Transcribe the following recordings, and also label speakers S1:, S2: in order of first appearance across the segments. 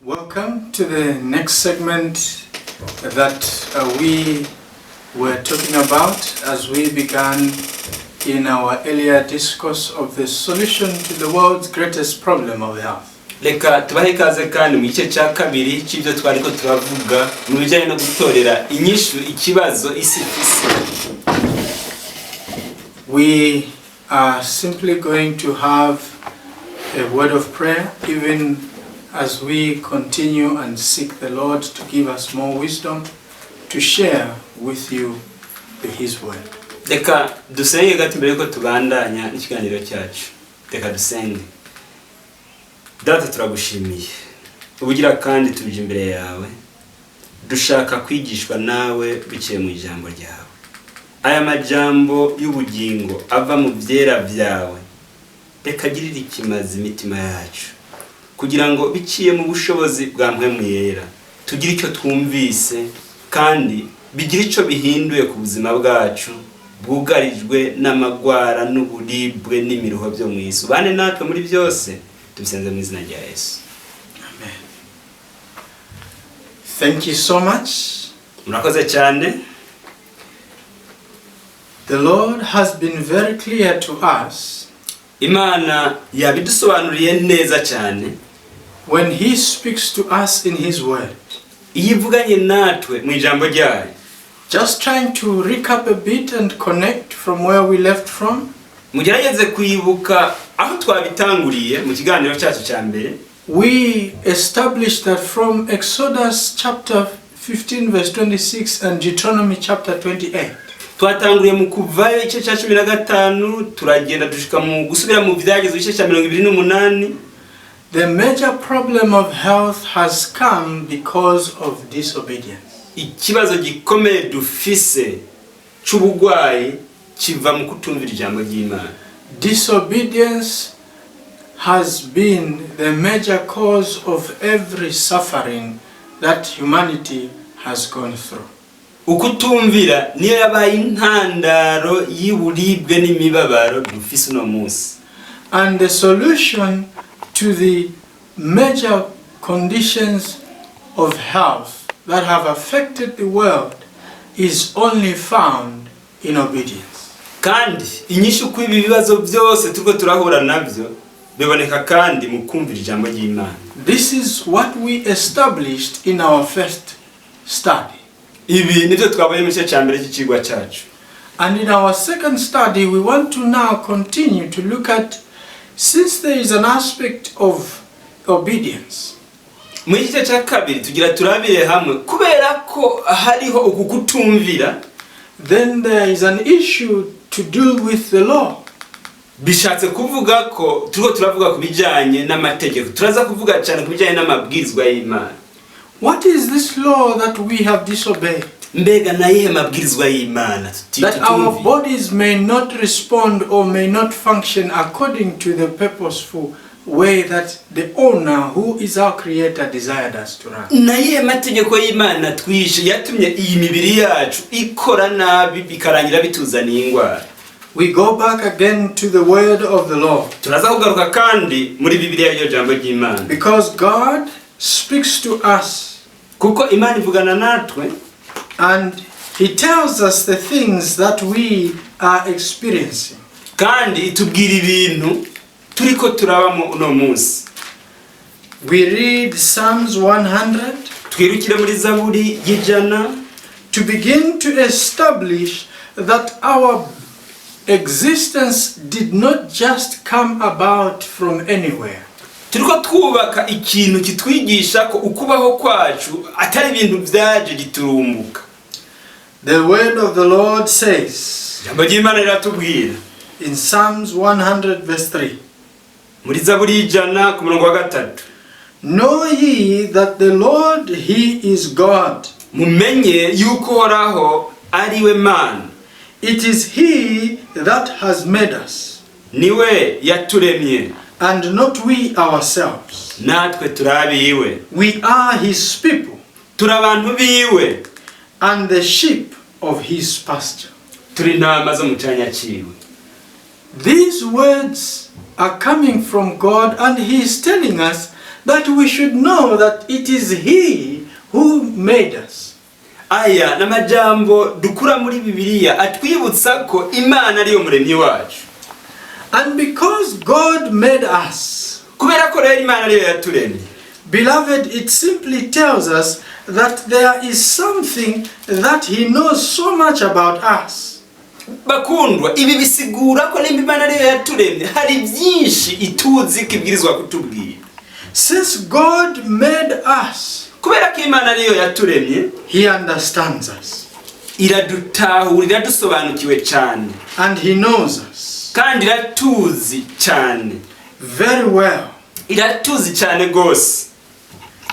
S1: Welcome to the next segment that we were talking about as we began in our earlier discourse of the solution to the world's greatest problem of health.
S2: Reka tubahe ikaze kandi mu gice cya kabiri cy'ibyo twariko turavuga mu bijyanye no gutorera inyishu ikibazo isi ifise.
S1: We are simply going to have a word of prayer even as we continue and seek the Lord to give us more wisdom to share with you His word.
S2: Reka dusenge gato mbere yuko tubandanya n'ikiganiro cyacu. Reka dusenge. Data turagushimiye. Ubugira kandi tuje imbere yawe. Dushaka kwigishwa nawe biciye mu ijambo ryawe. Aya majambo y'ubugingo ava mu byera byawe. Reka girira ikimazi imitima yacu. Kugira ngo biciye mu bushobozi bwa mpwemu yera tugire icyo twumvise kandi bigire icyo bihinduye ku buzima bwacu bwugarijwe n'amagwara n'uburibwe n'imiruho byo mu isi. Bane natwe muri byose tubisenze mu izina rya Yesu.
S1: Amen. Thank you so much.
S2: Murakoze cyane.
S1: The Lord has been very clear to us.
S2: Imana yabidusobanuriye neza cyane.
S1: When He speaks to us in His word.
S2: Iyivuganye natwe mu ijambo ryayo.
S1: Just trying to recap a bit and connect from where we left from.
S2: Mugerageze kwibuka aho twabitanguriye mu kiganiro cyacu cya mbere.
S1: We established that from Exodus chapter 15 verse 26 and Deuteronomy chapter 28.
S2: Twatanguriye mu kuvayo igice cya 15 turagenda dushika mu gusubira mu byageze igice cya 28.
S1: The major problem of health has come because of disobedience.
S2: Ikibazo gikomeye dufise cy'ubugwayi kiva mu kutumvira ijambo ry'Imana.
S1: Disobedience has been the major cause of every suffering that humanity has gone through.
S2: Ukutumvira niyo yabaye intandaro y'uburibwe n'imibabaro dufise no munsi.
S1: And the solution to the major conditions of health that have affected the world is only found in obedience.
S2: Kandi inyishu kw'ibi bibazo byose turiko turahura nabyo biboneka kandi mu kumvira ijambo ry'Imana.
S1: This is what we established in our first study.
S2: Ibi nivyo twabonye mu gice cya mbere cy'ikigwa cyacu.
S1: And in our second study we want to now continue to look at, since there is an aspect of obedience.
S2: Mu gice cya kabiri tugira turabire hamwe kubera ko hariho ukukutumvira,
S1: then there is an issue to do with the law.
S2: Bishatse kuvuga ko turiko turavuga ku bijanye n'amategeko. Turaza kuvuga cyane ku bijanye n'amabwirizwa y'Imana.
S1: What is this law that we have disobeyed?
S2: Mbega nayihe mabwirizwa y'Imana
S1: That our bodies may not respond or may not function according to the purposeful way that the owner, who is our creator, desired us to run.
S2: Nayihe mategeko y'Imana twishe yatumye iyi mibiri yacu ikora nabi bikarangira bituzaniye ingwara.
S1: We go back again to the word of the Lord.
S2: Turaza kugaruka kandi muri Bibiliya y'iryo jambo ry'Imana.
S1: Because God speaks to us.
S2: Kuko Imana ivugana natwe.
S1: And He tells us the things that we are experiencing.
S2: Kandi itubwira ibintu turiko turabamo uno munsi.
S1: We read Psalms 100.
S2: Twirukire muri Zaburi y'ijana
S1: to begin to establish that our existence did not just come about from anywhere.
S2: Turiko twubaka ikintu kitwigisha ko ukubaho kwacu atari ibintu byaje giturumbuka.
S1: The word of the Lord says
S2: Jambo ry'Imana riratubwira
S1: in Psalms 100 verse 3.
S2: Muri Zaburi y'ijana ku murongo wa 3.
S1: Know ye that the Lord He is God.
S2: Mumenye yuko Uhoraho ari we Mana.
S1: It is He that has made us.
S2: Niwe yaturemye.
S1: And not we ourselves.
S2: Natwe turabiwe.
S1: We are His people.
S2: Turabantu biwe.
S1: And the sheep of His pasture.
S2: Turi intama zo mu cyanya ciwe.
S1: These words are coming from God, and He is telling us that we should know that it is He who made us.
S2: Aya n'amajambo dukura muri Bibiliya atwibutsa ko Imana ariyo muremyi wacu.
S1: And because God made us,
S2: kubera ko rero Imana ariyo yaturemye,
S1: beloved, it simply tells us that there is something that He knows so much about us.
S2: Bakundwa, ibi bisigura ko Imana ariyo yaturemye hari byinshi ituzi kibwirizwa kutubwira.
S1: Since God made us,
S2: kubera ko Imana ariyo yaturemye,
S1: He understands us.
S2: Iradutahura, iradusobanukiwe cyane.
S1: And He knows us.
S2: Kandi iratuzi cyane.
S1: Very well.
S2: Iratuzi cyane gose.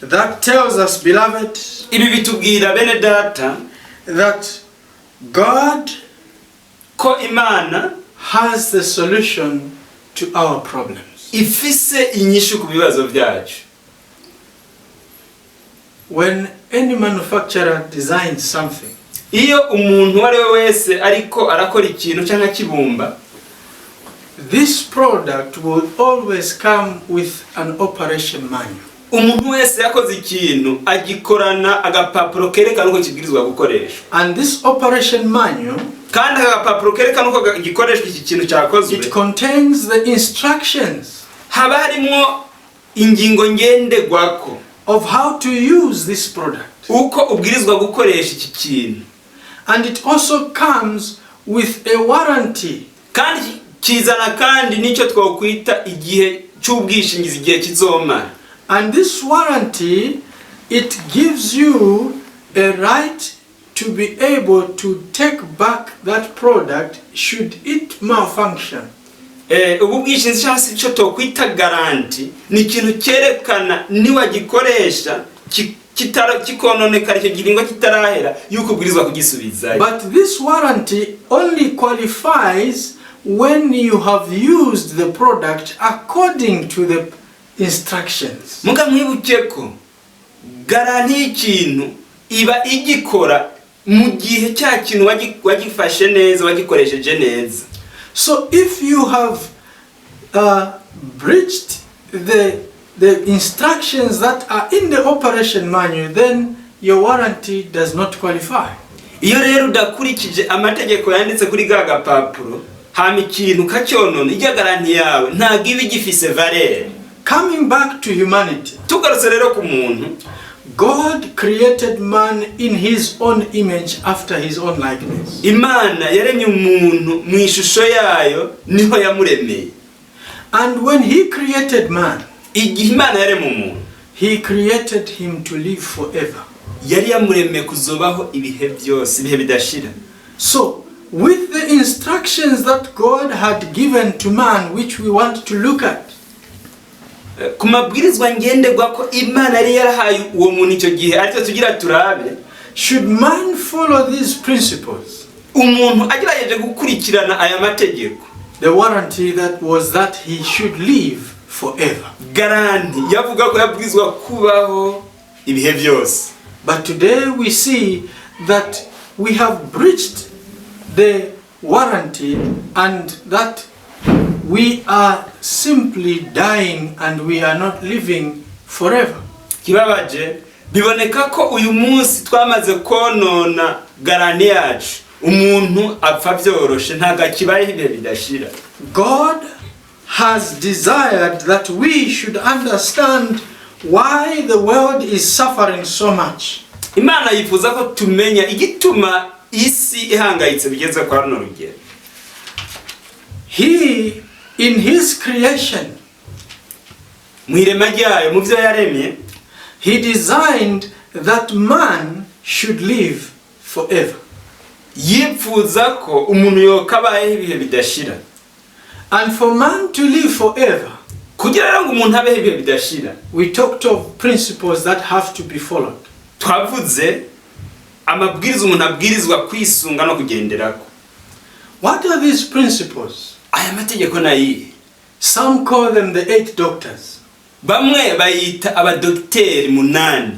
S1: That tells us, beloved,
S2: ibi bitubwira bene data,
S1: that God
S2: ko Imana
S1: has the solution to our problems.
S2: ifise inyishu ku bibazo byacu.
S1: When any manufacturer designs something,
S2: iyo umuntu wari wese ariko arakora ikintu cyangwa kibumba,
S1: this product will always come with an operation manual.
S2: umuntu wese yakoze ikintu agikorana agapapuro kerekana uko kibwirizwa gukoresha.
S1: And this operation manual,
S2: kandi agapapuro kerekana uko gikoreshwa iki kintu cyakozwe,
S1: it contains the instructions
S2: haba harimo ingingo ngenderwako
S1: of how to use this product.
S2: uko ubwirizwa gukoresha iki kintu.
S1: And it also comes with a warranty.
S2: kandi kizana kandi nicyo twakwita igihe cy'ubwishingizi, igihe kizomara.
S1: And this warranty, it gives you a right to be able to take back that product should it malfunction.
S2: Ubu bwishingizi cyangwa se icyo twakwita garanti ni ikintu cyerekana niwagikoresha kikononekara icyo giringo kitarahera yuko ubwirizwa kugisubiza.
S1: But this warranty only qualifies when you have used the product according to the instructions.
S2: Muga mwibuke ko garanti y'ikintu iba igikora mu gihe cya kintu wagifashe neza, wagikoresheje neza.
S1: So if you have breached the instructions that are in the operation manual, then your warranty does not qualify.
S2: Iyo rero udakurikije amategeko yanditse kuri gaga papuro, hama ikintu kacyonone, ijya garanti yawe ntago iba igifise valeur.
S1: Coming back to humanity,
S2: tugarutse rero ku muntu,
S1: God created man in His own image after His own likeness.
S2: Imana yaremye umuntu mu ishusho yayo, niho yamuremeye.
S1: And when He created man,
S2: igihe Imana yaremye umuntu,
S1: He created him to live forever.
S2: yari yamuremeye kuzobaho ibihe byose, ibihe bidashira.
S1: So, with the instructions that God had given to man, which we want to look at,
S2: ku mabwirizwa ngenderwa ko Imana yari yarahaye uwo muntu icyo gihe ariko tugira turabe,
S1: should man follow these principles,
S2: umuntu agerageje gukurikirana aya mategeko,
S1: the warranty that was that he should live forever.
S2: garanti yavuga ko yabwirizwa kubaho ibihe byose.
S1: But today we see that we have breached the warranty and that we are simply dying and we are not living forever.
S2: Kibabaje biboneka ko uyu munsi twamaze konona garanti yacu, umuntu apfa byoroshe ntaga kibaye ibihe bidashira.
S1: God has desired that we should understand why the world is suffering so much.
S2: Imana yifuza ko tumenya igituma isi ihangayitse bigeze kwa runo rugero.
S1: He in His creation,
S2: mwirema ryayo mu byo yaremye,
S1: He designed that man should live forever.
S2: yipfuza ko umuntu yokabaye ibihe bidashira.
S1: And for man to live forever,
S2: kugira ngo umuntu abeho ibihe bidashira,
S1: we talked of principles that have to be followed.
S2: twavuze amabwiriza umuntu abwirizwa kwisunga no kugenderako.
S1: What are these principles?
S2: Aya mategeko nayi,
S1: Some call them the 8 doctors.
S2: bamwe bayita abadokteri 8.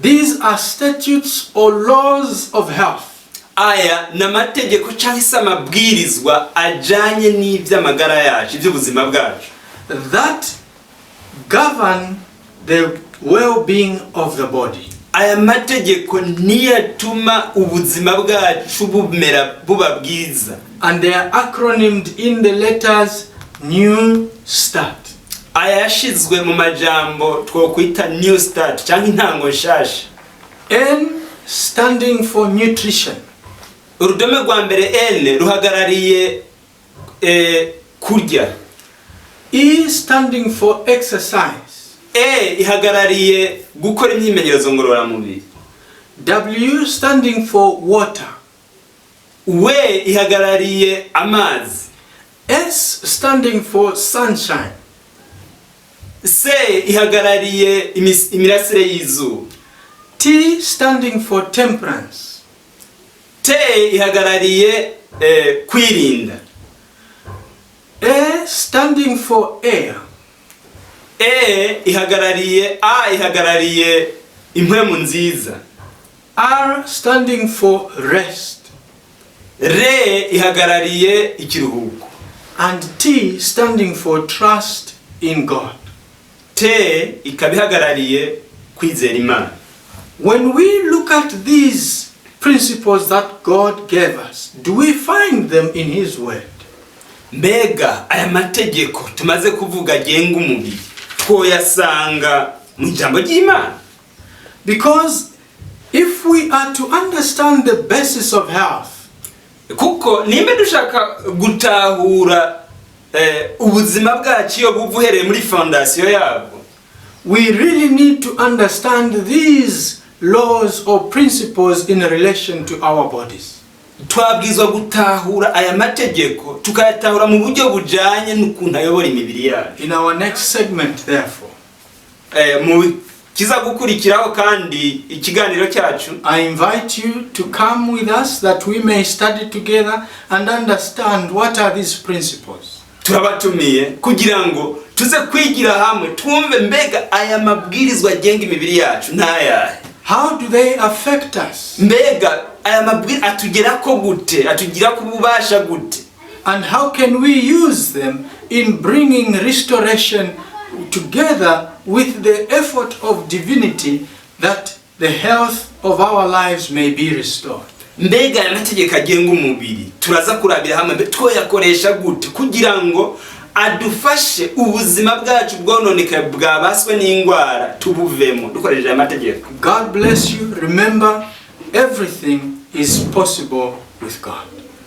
S1: These are statutes or laws of health.
S2: Aya na mategeko cyangwa se amabwirizwa ajanye n'ivy'amagara yacu, iby'ubuzima bwacu,
S1: that govern the well-being of the body.
S2: aya mategeko niyatuma ubuzima bwacu bumera buba bwiza.
S1: And they are acronymed in the letters New Start.
S2: aya yashizwe mu majambo twokwita new start canke intango nshasha.
S1: N standing for nutrition.
S2: urudome rwa mbere N ruhagarariye kurya.
S1: E standing for exercise.
S2: E ihagarariye gukora imyimenyerezo ngororamubiri.
S1: W standing for water.
S2: W ihagarariye amazi.
S1: S standing for sunshine.
S2: C ihagarariye imirasire y'izuba.
S1: T standing for temperance.
S2: T ihagarariye kwirinda.
S1: A standing for air.
S2: A ihagarariye impwemu nziza.
S1: R standing for rest.
S2: R ihagarariye ikiruhuko.
S1: And T standing for trust in God.
S2: T ikabihagarariye kwizera Imana.
S1: When we look at these principles that God gave us, do we find them in His Word?
S2: Mbega aya mategeko tumaze kuvuga genga umubiri twoyasanga mu ijambo ry'Imana?
S1: Because if we are to understand the basis of health,
S2: kuko nimbe dushaka gutahura ubuzima bwacu iyo buvuhereye muri fondation yabwo,
S1: we really need to understand these laws or principles in relation to our bodies.
S2: twabwizwa gutahura aya mategeko tukayatahura mu buryo bujanye n'ukuntu ayobora imibiri yacu.
S1: In our next segment, therefore,
S2: mu kiza gukurikiraho kandi ikiganiro cyacu,
S1: I invite you to come with us that we may study together and understand what are these principles.
S2: turabatumiye kugira ngo tuze kwigira hamwe twumve mbega aya mabwirizwa agenga imibiri yacu n'ayahe.
S1: How do they affect us?
S2: Mbega aya mabwirizwa atugerako gute, atugira kububasha gute?
S1: And how can we use them in bringing restoration together with the effort of divinity that the health of our lives may be restored?
S2: Mbega aya mategeko agenga umubiri turaza kurabira hamwe twoyakoresha gute kugira ngo adufashe ubuzima bwacu bwononeka bwabaswe n'ingwara tubuvemo dukoresheje aya mategeko.
S1: God bless you. Remember, everything is possible with God.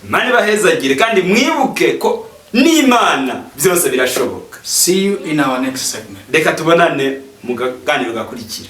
S2: Mani bahezagire kandi mwibuke ko n'Imana byose birashoboka.
S1: See you in our next segment.
S2: Reka tubonane mu ganiro gakurikira.